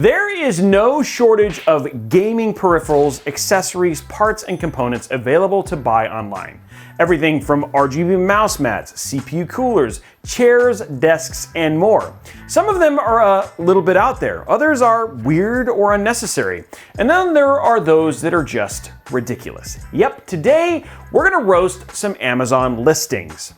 There is no shortage of gaming peripherals, accessories, parts, and components available to buy online. Everything from RGB mouse mats, CPU coolers, chairs, desks, and more. Some of them are a little bit out there, others are weird or unnecessary, and then there are those that are just ridiculous. Yep, today we're gonna roast some Amazon listings.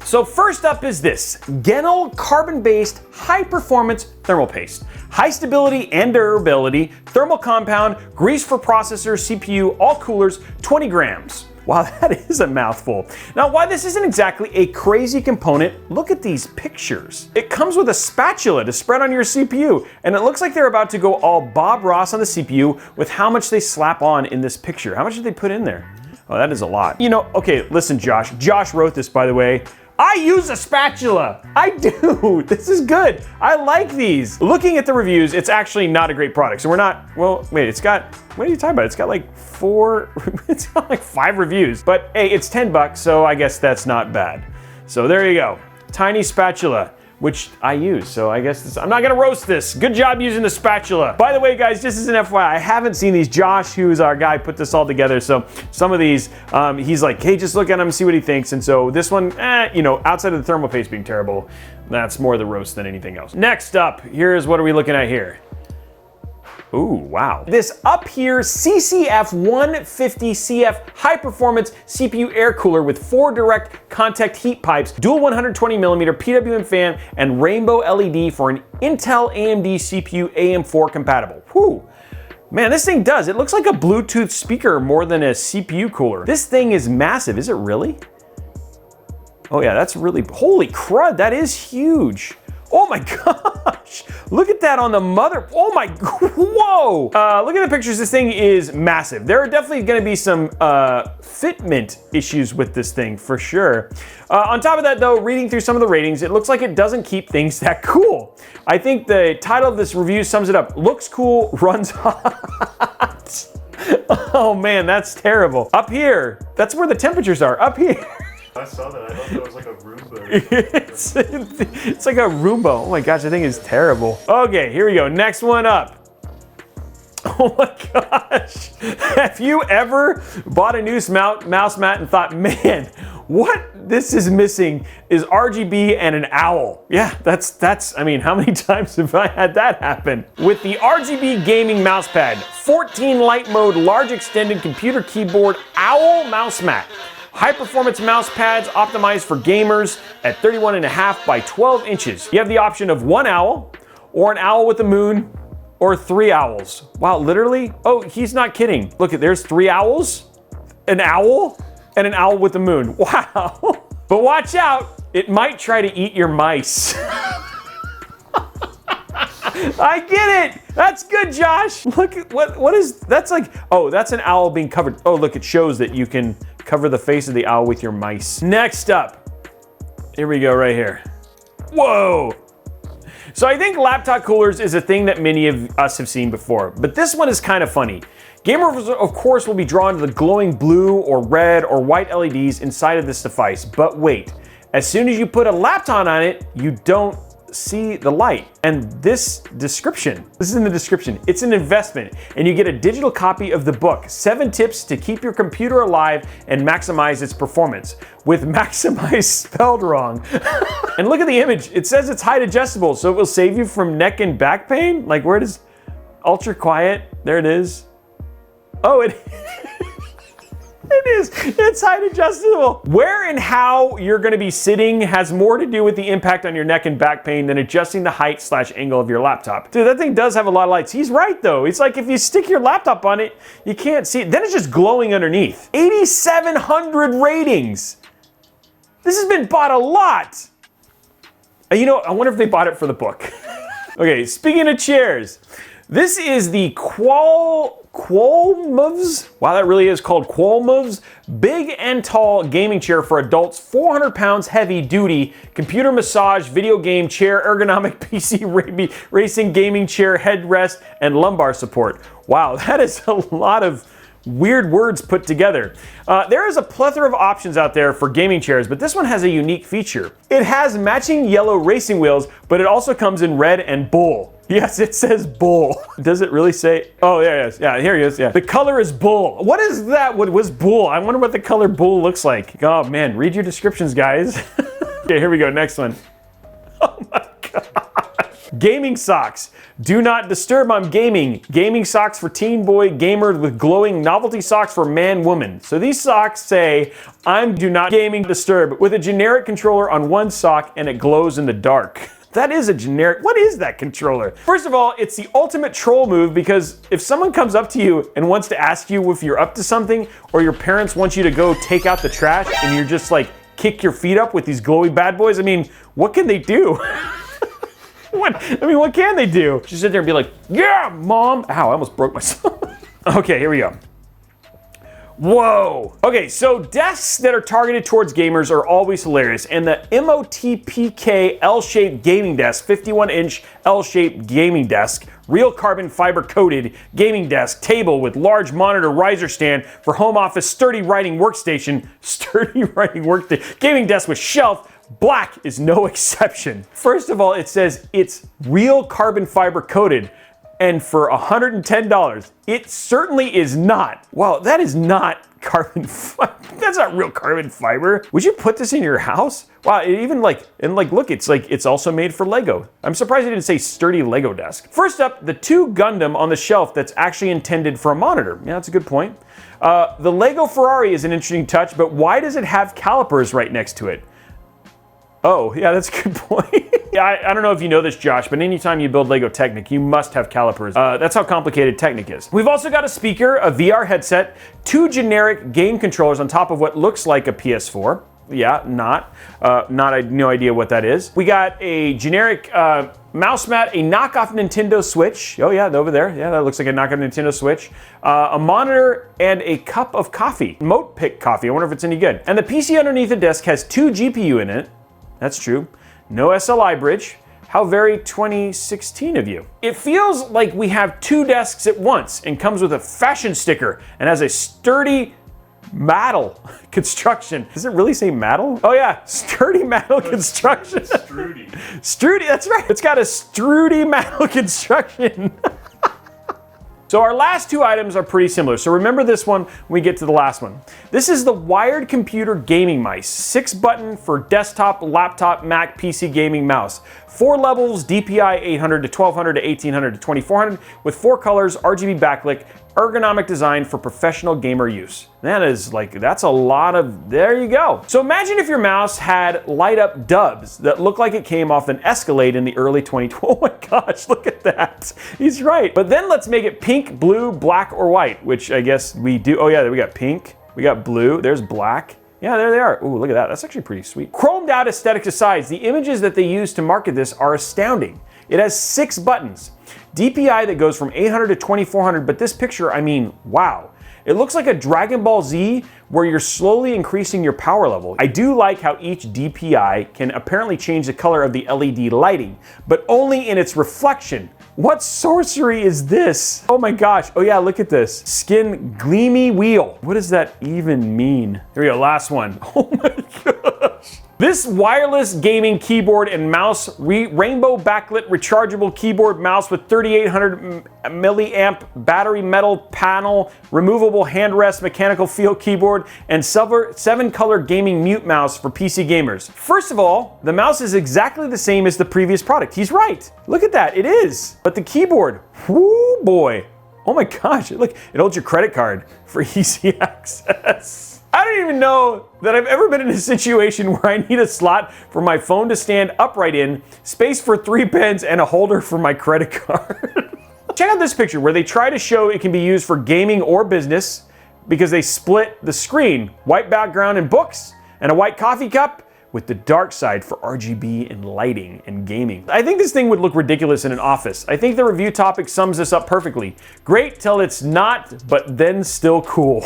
So first up is this, GENNEL carbon-based high-performance thermal paste. High stability and durability, thermal compound, grease for processor, CPU, all coolers, 20 grams. Wow, that is a mouthful. Now, why this isn't exactly a crazy component, look at these pictures. It comes with a spatula to spread on your CPU, and it looks like they're about to go all Bob Ross on the CPU with how much they slap on in this picture. How much did they put in there? Oh, that is a lot. You know, okay, listen, Josh. Josh wrote this, by the way. I use a spatula. I do. This is good. I like these. Looking at the reviews, it's actually not a great product. So we're not, well, wait, it's got, what are you talking about? It's got like it's got like 5 reviews. But hey, it's 10 bucks, so I guess that's not bad. So there you go. Tiny spatula, which I use, so I guess I'm not gonna roast this. Good job using the spatula. By the way, guys, just as an FYI, I haven't seen these. Josh, who is our guy, put this all together, so some of these, he's like, hey, just look at them and see what he thinks, and so this one, you know, outside of the thermal paste being terrible, that's more the roast than anything else. Next up, here's what are we looking at here? Ooh, wow. This upHere CCF150CF high-performance CPU air cooler with 4 direct contact heat pipes, dual 120mm PWM fan, and rainbow LED for an Intel AMD CPU AM4 compatible. Whew. Man, this thing does. It looks like a Bluetooth speaker more than a CPU cooler. This thing is massive. Is it really? Oh yeah, that's really, holy crud, that is huge. Oh my gosh, look at that on the mother, oh my, whoa. Look at the pictures, this thing is massive. There are definitely gonna be some fitment issues with this thing, for sure. On top of that though, reading through some of the ratings, it looks like it doesn't keep things that cool. I think the title of this review sums it up. Looks cool, runs hot. Oh man, that's terrible. upHere, that's where the temperatures are, upHere. I saw that. I thought that was like a Roomba. It's like a Roomba. Oh my gosh, that thing is terrible. Okay, here we go. Next one up. Oh my gosh. Have you ever bought a new mouse mat and thought, man, what this is missing is RGB and an owl? Yeah, that's, I mean, how many times have I had that happen? With the RGB gaming mousepad, 14 light mode, large extended computer keyboard, owl mouse mat. High-performance mouse pads optimized for gamers at 31.5 by 12 inches. You have the option of 1 owl, or an owl with a moon, or 3 owls. Wow, literally? Oh, he's not kidding. Look, there's 3 owls, an owl, and an owl with a moon. Wow. But watch out, it might try to eat your mice. I get it. That's good, Josh. Look at what is, that's like, oh, that's an owl being covered. Oh, look, it shows that you can cover the face of the owl with your mice. Next up, here we go right here. Whoa. So I think laptop coolers is a thing that many of us have seen before, but this one is kind of funny. Gamers, of course, will be drawn to the glowing blue or red or white LEDs inside of this device, but wait, as soon as you put a laptop on it, you don't see the light. And this description, this is in the description, it's an investment, and you get a digital copy of the book, 7 tips to keep your computer alive and maximize its performance, with maximize spelled wrong. And look at the image, it says it's height adjustable, so it will save you from neck and back pain? Like, where does, ultra quiet, there it is. Oh, it it is, it's height adjustable. Where and how you're gonna be sitting has more to do with the impact on your neck and back pain than adjusting the height/angle of your laptop. Dude, that thing does have a lot of lights. He's right though. It's like if you stick your laptop on it, you can't see it. Then it's just glowing underneath. 8,700 ratings. This has been bought a lot. You know, I wonder if they bought it for the book. Okay, speaking of chairs, this is the Qulomvs, wow, that really is called Qulomvs, big and tall gaming chair for adults, 400 pounds heavy duty, computer massage, video game chair, ergonomic PC racing gaming chair, headrest, and lumbar support. Wow, that is a lot of weird words put together. There is a plethora of options out there for gaming chairs, but this one has a unique feature. It has matching yellow racing wheels, but it also comes in red and bull. Yes, it says bull. Does it really say? Oh, there it is. Yeah, here he is. Yeah. The color is bull. What is that? What was bull? I wonder what the color bull looks like. Oh man, read your descriptions, guys. Okay, here we go. Next one. Oh my God. Gaming socks. Do not disturb, I'm gaming. Gaming socks for teen boy gamer with glowing novelty socks for man woman. So these socks say, I'm do not gaming disturb with a generic controller on one sock and it glows in the dark. That is a generic, what is that controller? First of all, it's the ultimate troll move because if someone comes up to you and wants to ask you if you're up to something or your parents want you to go take out the trash and you're just like kick your feet up with these glowy bad boys, I mean, what can they do? What can they do? Just sit there and be like, yeah, mom. Ow, I almost broke myself. Okay, here we go. Whoa. Okay, so desks that are targeted towards gamers are always hilarious. And the MOTPK L-shaped gaming desk, 51-inch L-shaped gaming desk, real carbon fiber coated gaming desk, table with large monitor riser stand for home office, sturdy writing workstation, gaming desk with shelf, black is no exception. First of all, it says it's real carbon fiber coated. And for $110, it certainly is not. Wow, that is not carbon fiber. That's not real carbon fiber. Would you put this in your house? Wow, it even look, it's also made for Lego. I'm surprised it didn't say sturdy Lego desk. First up, the 2 Gundam on the shelf that's actually intended for a monitor. Yeah, that's a good point. The Lego Ferrari is an interesting touch, but why does it have calipers right next to it? Oh, yeah, that's a good point. Yeah, I don't know if you know this, Josh, but anytime you build Lego Technic, you must have calipers. That's how complicated Technic is. We've also got a speaker, a VR headset, 2 generic game controllers on top of what looks like a PS4. Yeah, I have no idea what that is. We got a generic mouse mat, a knockoff Nintendo Switch. Oh yeah, over there. Yeah, that looks like a knockoff Nintendo Switch. A monitor and a cup of coffee. MOTPK coffee. I wonder if it's any good. And the PC underneath the desk has 2 GPU in it. That's true. No SLI bridge. How very 2016 of you. It feels like we have 2 desks at once and comes with a fashion sticker and has a sturdy metal construction. Does it really say metal? Oh yeah, sturdy metal construction. Strudy. Strudy, that's right. It's got a sturdy metal construction. So our last 2 items are pretty similar. So remember this one when we get to the last one. This is the wired computer gaming mice. 6-button for desktop, laptop, Mac, PC gaming mouse. 4 levels, DPI 800 to 1200 to 1800 to 2400 with 4 colors, RGB backlit, ergonomic design for professional gamer use. That's a lot of, there you go. So imagine if your mouse had light up dubs that look like it came off an Escalade in the early 2012. Oh my gosh, look at that. He's right. But then let's make it pink, blue, black, or white, which I guess we do. Oh yeah, we got pink, we got blue, there's black. Yeah, there they are. Ooh, look at that. That's actually pretty sweet. Chromed out aesthetics aside, the images that they use to market this are astounding. It has 6 buttons. DPI that goes from 800 to 2400, but this picture, I mean, wow. It looks like a Dragon Ball Z where you're slowly increasing your power level. I do like how each DPI can apparently change the color of the LED lighting, but only in its reflection. What sorcery is this? Oh my gosh. Oh yeah, look at this. Skin gleamy wheel. What does that even mean? Here we go, last one. Oh my gosh. This wireless gaming keyboard and mouse, rainbow backlit rechargeable keyboard mouse with 3800 milliamp battery metal panel, removable handrest mechanical feel keyboard, and 7-color gaming mute mouse for PC gamers. First of all, the mouse is exactly the same as the previous product. He's right. Look at that, it is. But the keyboard, whoo boy. Oh my gosh, look, it holds your credit card for easy access. I don't even know that I've ever been in a situation where I need a slot for my phone to stand upright in, space for 3 pens, and a holder for my credit card. Check out this picture where they try to show it can be used for gaming or business because they split the screen, white background and books, and a white coffee cup with the dark side for RGB and lighting and gaming. I think this thing would look ridiculous in an office. I think the review topic sums this up perfectly. Great till it's not, but then still cool.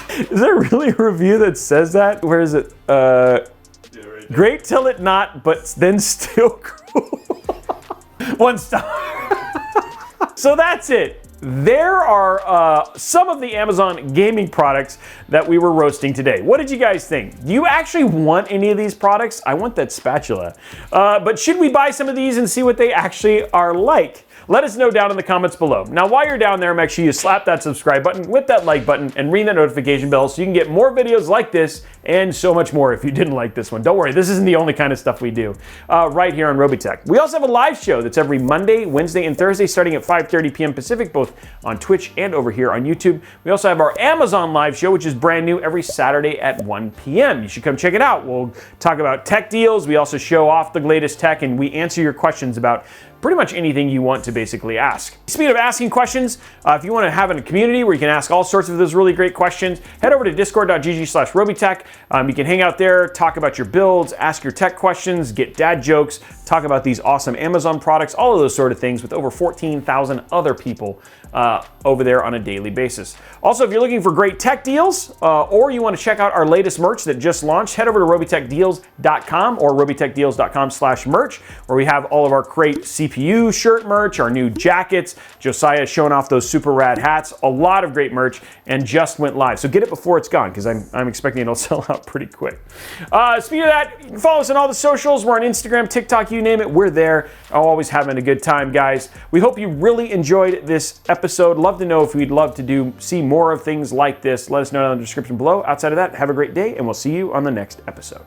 Is there really a review that says that? Where is it? Yeah, right there. Great till it not, but then still cool. 1 star. So that's it. there are some of the Amazon gaming products that we were roasting today. What did you guys think? Do you actually want any of these products? I want that spatula. But should we buy some of these and see what they actually are like? Let us know down in the comments below. Now, while you're down there, make sure you slap that subscribe button with that like button and ring that notification bell so you can get more videos like this and so much more if you didn't like this one. Don't worry, this isn't the only kind of stuff we do right here on Robeytech. We also have a live show that's every Monday, Wednesday, and Thursday starting at 5:30 p.m. Pacific, both on Twitch and over here on YouTube. We also have our Amazon live show, which is brand new every Saturday at 1 p.m. You should come check it out. We'll talk about tech deals. We also show off the latest tech, and we answer your questions about pretty much anything you want to basically ask. Speaking of asking questions, if you want to have a community where you can ask all sorts of those really great questions, head over to discord.gg/Robeytech. You can hang out there, talk about your builds, ask your tech questions, get dad jokes, talk about these awesome Amazon products, all of those sort of things with over 14,000 other people over there on a daily basis. Also, if you're looking for great tech deals or you want to check out our latest merch that just launched, head over to robeytechdeals.com or robeytechdeals.com/merch, where we have all of our great CPU shirt merch, our new jackets. Josiah showing off those super rad hats, a lot of great merch, and just went live. So get it before it's gone, because I'm expecting it'll sell out pretty quick. Speaking of that, you can follow us on all the socials. We're on Instagram, TikTok, you name it, we're there. Always having a good time, guys. We hope you really enjoyed this episode. Love to know if we'd love to see more of things like this. Let us know down in the description below. Outside of that, have a great day, and we'll see you on the next episode.